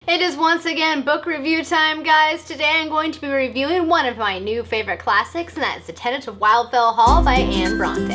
It is once again book review time, guys. Today I'm going to be reviewing one of my new favorite classics, and that's The Tenant of Wildfell Hall by Anne Bronte.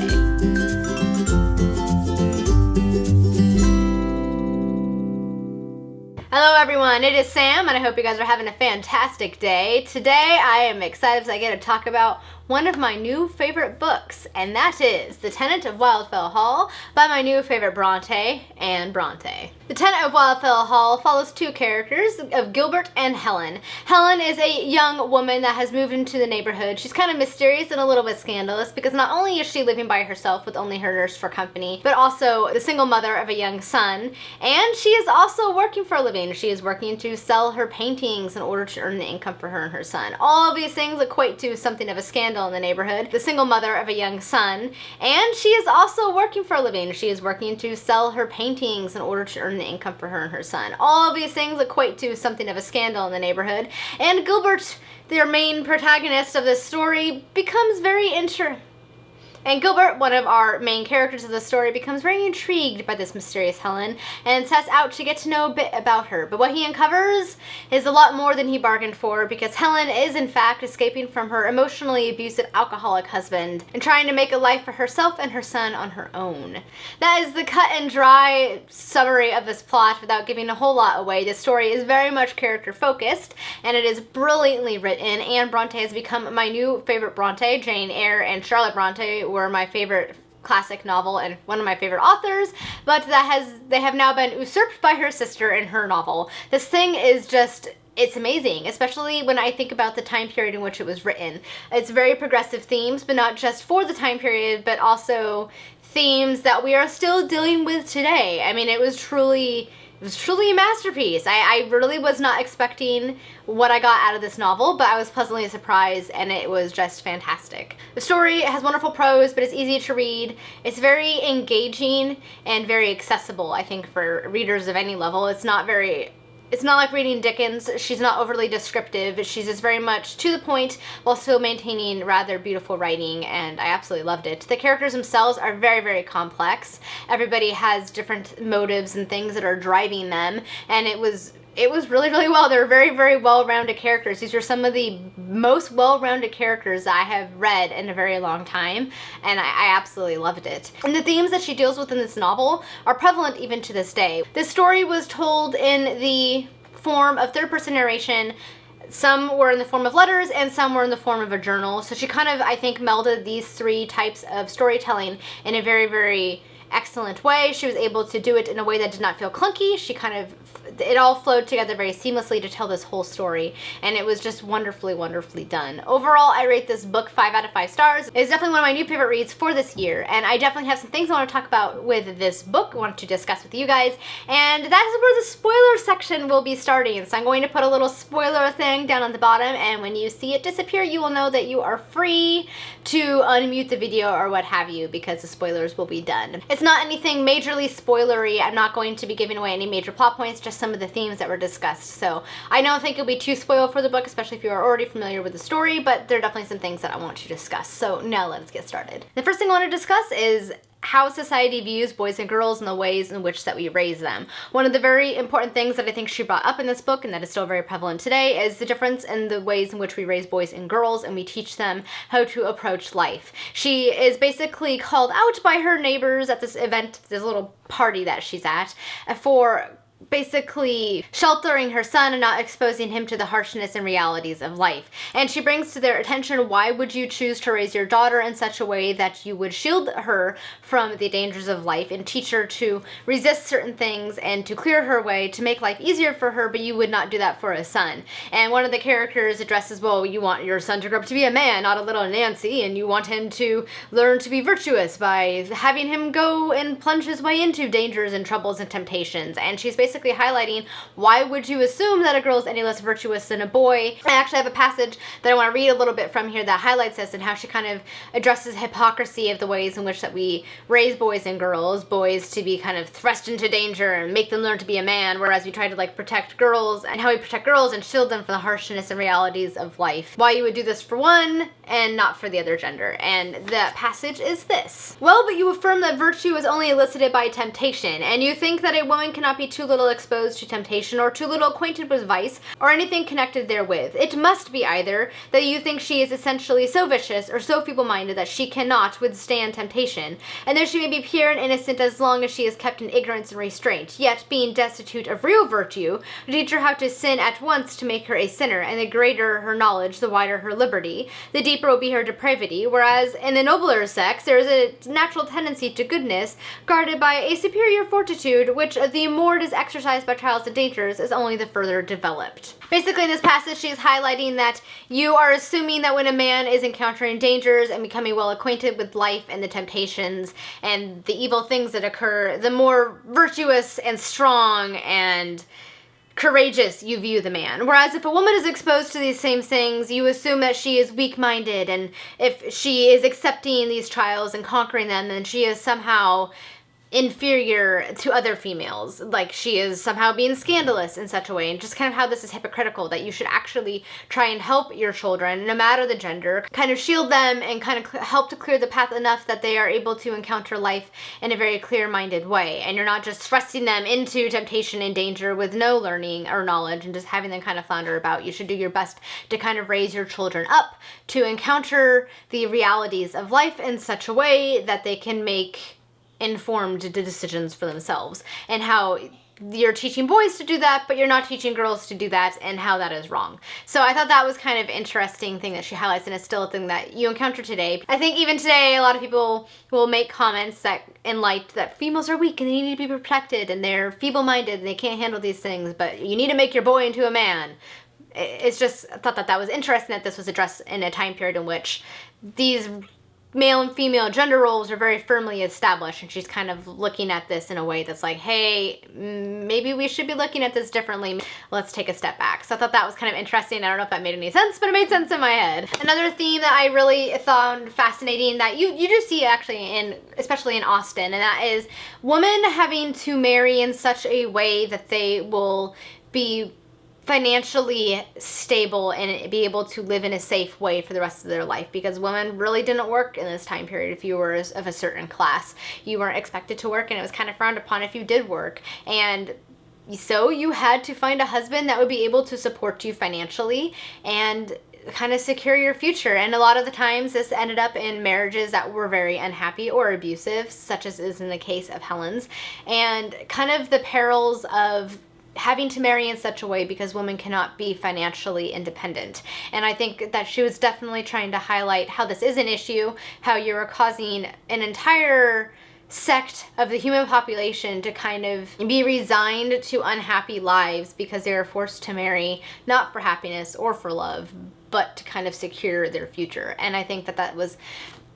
Hello everyone, it is Sam, and I hope you guys are having a fantastic day. Today I am excited because I get to talk about one of my new favorite books, and that is The Tenant of Wildfowl Hall by my new favorite Bronte, Anne Bronte. The Tenant of Wildfowl Hall follows two characters of Gilbert and Helen. Helen is a young woman that has moved into the neighborhood. She's kind of mysterious and a little bit scandalous because not only is she living by herself with only her nurse for company, but also the single mother of a young son, and she is also working for a living. She is working to sell her paintings in order to earn an income for her and her son. All of these things equate to something of a scandal in the neighborhood, the single mother of a young son, and she is also working for a living. She is working to sell her paintings in order to earn an income for her and her son. All of these things equate to something of a scandal in the neighborhood, and Gilbert, their main protagonist of this story, becomes very And Gilbert, one of our main characters of the story, becomes very intrigued by this mysterious Helen and sets out to get to know a bit about her. But what he uncovers is a lot more than he bargained for, because Helen is in fact escaping from her emotionally abusive alcoholic husband and trying to make a life for herself and her son on her own. That is the cut and dry summary of this plot without giving a whole lot away. The story is very much character focused and it is brilliantly written. Anne Bronte has become my new favorite Bronte. Jane Eyre and Charlotte Bronte were my favorite classic novel and one of my favorite authors, but they have now been usurped by her sister in her novel. This thing is just, it's amazing, especially when I think about the time period in which it was written. It's very progressive themes, but not just for the time period, but also themes that we are still dealing with today. I mean, it was truly a masterpiece. I really was not expecting what I got out of this novel, but I was pleasantly surprised, and it was just fantastic. The story has wonderful prose, but it's easy to read. It's very engaging and very accessible, I think, for readers of any level. It's not like reading Dickens. She's not overly descriptive. She's just very much to the point while still maintaining rather beautiful writing, and I absolutely loved it. The characters themselves are very, very complex. Everybody has different motives and things that are driving them, and it was really, really well. They're very, very well-rounded characters. These are some of the most well-rounded characters I have read in a very long time, and I absolutely loved it. And the themes that she deals with in this novel are prevalent even to this day. This story was told in the form of third-person narration. Some were in the form of letters and some were in the form of a journal. So she kind of, I think, melded these three types of storytelling in a very, very excellent way. She was able to do it in a way that did not feel clunky. It all flowed together very seamlessly to tell this whole story, and it was just wonderfully, wonderfully done. Overall, I rate this book 5 out of 5 stars. It's definitely one of my new favorite reads for this year, and I definitely have some things I want to talk about with this book, I want to discuss with you guys, and that is where the spoiler section will be starting. So I'm going to put a little spoiler thing down on the bottom, and when you see it disappear, you will know that you are free to unmute the video or what have you, because the spoilers will be done. It's not anything majorly spoilery. I'm not going to be giving away any major plot points, just some of the themes that were discussed. So I don't think it'll be too spoiled for the book, especially if you are already familiar with the story, but there are definitely some things that I want to discuss. So now let's get started. The first thing I want to discuss is how society views boys and girls and the ways in which that we raise them. One of the very important things that I think she brought up in this book, and that is still very prevalent today, is the difference in the ways in which we raise boys and girls, and we teach them how to approach life. She is basically called out by her neighbors at this event, this little party that she's at, for basically sheltering her son and not exposing him to the harshness and realities of life. And she brings to their attention, why would you choose to raise your daughter in such a way that you would shield her from the dangers of life and teach her to resist certain things and to clear her way to make life easier for her, but you would not do that for a son. And one of the characters addresses, well, you want your son to grow up to be a man, not a little Nancy, and you want him to learn to be virtuous by having him go and plunge his way into dangers and troubles and temptations. And she's basically highlighting, why would you assume that a girl is any less virtuous than a boy? I actually have a passage that I want to read a little bit from here that highlights this and how she kind of addresses hypocrisy of the ways in which that we raise boys and girls, boys to be kind of thrust into danger and make them learn to be a man, whereas we try to like protect girls, and how we protect girls and shield them from the harshness and realities of life. Why you would do this for one and not for the other gender. And the passage is this: well, but you affirm that virtue is only elicited by temptation, and you think that a woman cannot be too little little exposed to temptation or too little acquainted with vice or anything connected therewith. It must be either that you think she is essentially so vicious or so feeble-minded that she cannot withstand temptation, and though she may be pure and innocent as long as she is kept in ignorance and restraint, yet being destitute of real virtue, to teach her how to sin at once to make her a sinner, and the greater her knowledge, the wider her liberty, the deeper will be her depravity, whereas in the nobler sex there is a natural tendency to goodness, guarded by a superior fortitude, which the more it is exercised by trials and dangers is only the further developed. Basically in this passage she is highlighting that you are assuming that when a man is encountering dangers and becoming well acquainted with life and the temptations and the evil things that occur, the more virtuous and strong and courageous you view the man. Whereas if a woman is exposed to these same things, you assume that she is weak-minded, and if she is accepting these trials and conquering them, then she is somehow inferior to other females, like she is somehow being scandalous in such a way, and just kind of how this is hypocritical, that you should actually try and help your children, no matter the gender, kind of shield them and kind of help to clear the path enough that they are able to encounter life in a very clear-minded way, and you're not just thrusting them into temptation and danger with no learning or knowledge and just having them kind of flounder about. You should do your best to kind of raise your children up to encounter the realities of life in such a way that they can make informed decisions for themselves, and how you're teaching boys to do that, but you're not teaching girls to do that, and how that is wrong. So I thought that was kind of interesting thing that she highlights, and it's still a thing that you encounter today. I think even today a lot of people will make comments that in light that females are weak and they need to be protected and they're feeble-minded and they can't handle these things, but you need to make your boy into a man. It's just, I thought that was interesting that this was addressed in a time period in which these male and female gender roles are very firmly established, and she's kind of looking at this in a way that's like, hey, maybe we should be looking at this differently. Let's take a step back. So I thought that was kind of interesting. I don't know if that made any sense, but it made sense in my head. Another theme that I really found fascinating that you do see actually especially in Austen, and that is women having to marry in such a way that they will be financially stable and be able to live in a safe way for the rest of their life, because women really didn't work in this time period. If you were of a certain class, you weren't expected to work, and it was kind of frowned upon if you did work, and so you had to find a husband that would be able to support you financially and kind of secure your future. And a lot of the times this ended up in marriages that were very unhappy or abusive, such as is in the case of Helen's, and kind of the perils of having to marry in such a way because women cannot be financially independent. And I think that she was definitely trying to highlight how this is an issue, how you're causing an entire sect of the human population to kind of be resigned to unhappy lives because they are forced to marry not for happiness or for love, but to kind of secure their future. And I think that that was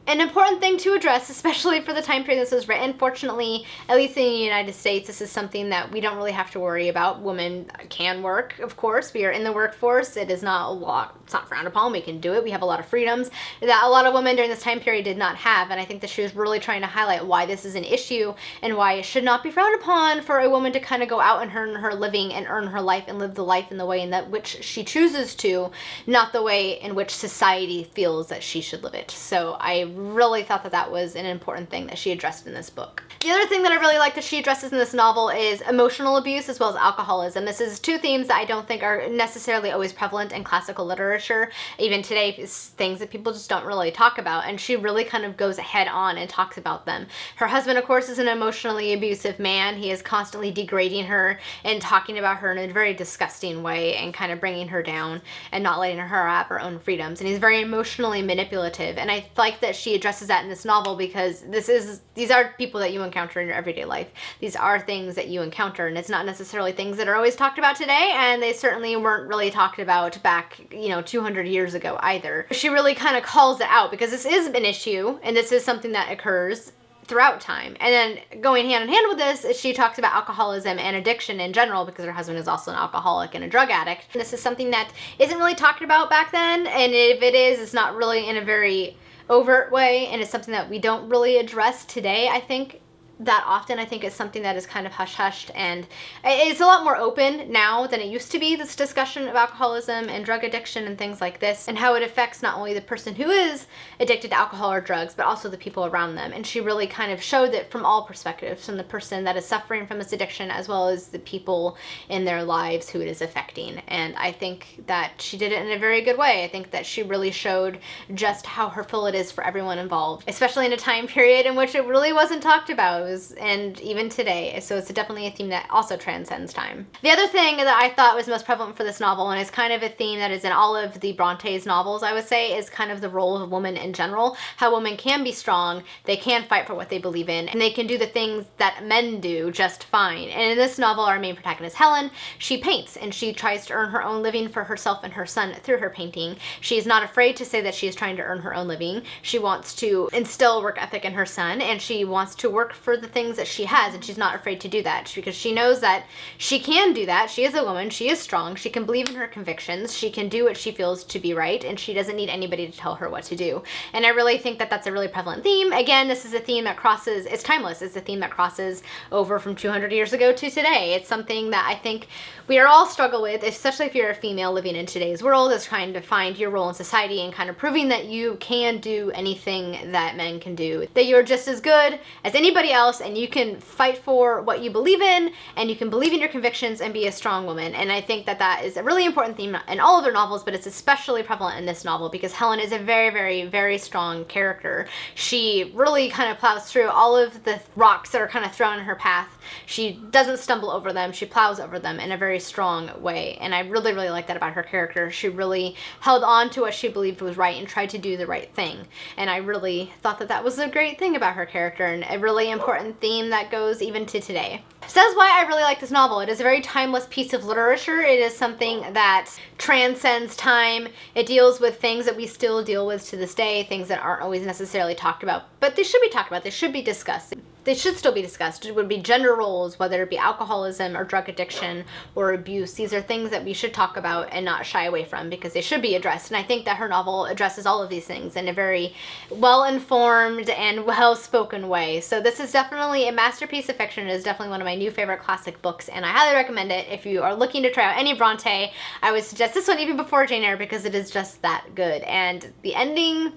an important thing to address, especially for the time period this was written. Fortunately, at least in the United States, this is something that we don't really have to worry about. Women can work, of course. We are in the workforce. It is not a lot, it's not frowned upon. We can do it. We have a lot of freedoms that a lot of women during this time period did not have. And I think that she was really trying to highlight why this is an issue and why it should not be frowned upon for a woman to kind of go out and earn her living and earn her life and live the life in the way in that which she chooses to, not the way in which society feels that she should live it. So I really thought that that was an important thing that she addressed in this book. The other thing that I really like that she addresses in this novel is emotional abuse as well as alcoholism. This is two themes that I don't think are necessarily always prevalent in classical literature. Even today, it's things that people just don't really talk about, and she really kind of goes head on and talks about them. Her husband, of course, is an emotionally abusive man. He is constantly degrading her and talking about her in a very disgusting way and kind of bringing her down and not letting her have her own freedoms. And he's very emotionally manipulative, and I like that she addresses that in this novel because these are people that you encounter in your everyday life. These are things that you encounter, and it's not necessarily things that are always talked about today, and they certainly weren't really talked about back, 200 years ago either. She really kind of calls it out because this is an issue, and this is something that occurs throughout time. And then going hand in hand with this, she talks about alcoholism and addiction in general because her husband is also an alcoholic and a drug addict. And this is something that isn't really talked about back then, and if it is, it's not really in a very overt way, and it's something that we don't really address today, I think, that often. I think it's something that is kind of hush-hushed, and it's a lot more open now than it used to be, this discussion of alcoholism and drug addiction and things like this, and how it affects not only the person who is addicted to alcohol or drugs, but also the people around them. And she really kind of showed that from all perspectives, from the person that is suffering from this addiction as well as the people in their lives who it is affecting. And I think that she did it in a very good way. I think that she really showed just how hurtful it is for everyone involved, especially in a time period in which it really wasn't talked about, and even today. So it's definitely a theme that also transcends time. The other thing that I thought was most prevalent for this novel, and is kind of a theme that is in all of the Bronte's novels, I would say, is kind of the role of a woman in general. How women can be strong, they can fight for what they believe in, and they can do the things that men do just fine. And in this novel, our main protagonist, Helen, she paints, and she tries to earn her own living for herself and her son through her painting. She is not afraid to say that she is trying to earn her own living. She wants to instill work ethic in her son, and she wants to work for the things that she has, and she's not afraid to do that because she knows that she can do that. She is a woman, she is strong, she can believe in her convictions, she can do what she feels to be right, and she doesn't need anybody to tell her what to do. And I really think that that's a really prevalent theme. Again, this is a theme that crosses, it's timeless, it's a theme that crosses over from 200 years ago to today. It's something that I think we are all struggle with, especially if you're a female living in today's world, is trying to find your role in society and kind of proving that you can do anything that men can do, that you're just as good as anybody else, and you can fight for what you believe in, and you can believe in your convictions and be a strong woman. And I think that that is a really important theme in all of their novels, but it's especially prevalent in this novel because Helen is a very, very, very strong character. She really kind of plows through all of the rocks that are kind of thrown in her path. She doesn't stumble over them, she plows over them in a very strong way. And I really, really like that about her character. She really held on to what she believed was right and tried to do the right thing. And I really thought that that was a great thing about her character, and a really important theme that goes even to today. So that's why I really like this novel. It is a very timeless piece of literature. It is something that transcends time. It deals with things that we still deal with to this day, things that aren't always necessarily talked about, but they should be talked about, they should be discussed. They should still be discussed. It would be gender roles, whether it be alcoholism or drug addiction or abuse. These are things that we should talk about and not shy away from because they should be addressed. And I think that her novel addresses all of these things in a very well-informed and well-spoken way. So this is definitely a masterpiece of fiction. It is definitely one of my new favorite classic books, and I highly recommend it. If you are looking to try out any Bronte, I would suggest this one even before Jane Eyre because it is just that good. And the ending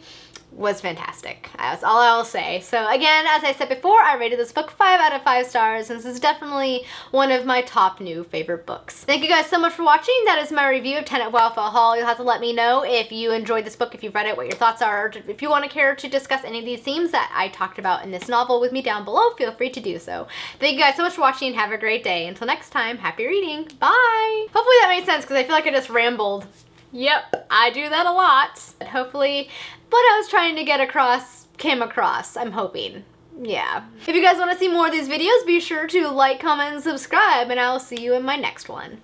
was fantastic. That's all I will say. So again, as I said before, I rated this book 5 out of 5 stars, and this is definitely one of my top new favorite books. Thank you guys so much for watching. That is my review of Tenant of Wildfowl Hall. You'll have to let me know if you enjoyed this book, if you've read it, what your thoughts are, or if you want to care to discuss any of these themes that I talked about in this novel with me down below, feel free to do so. Thank you guys so much for watching. Have a great day. Until next time, happy reading. Bye! Hopefully that made sense because I feel like I just rambled. Yep, I do that a lot. Hopefully what I was trying to get across came across, I'm hoping. Yeah. If you guys want to see more of these videos, be sure to like, comment, and subscribe, and I will see you in my next one.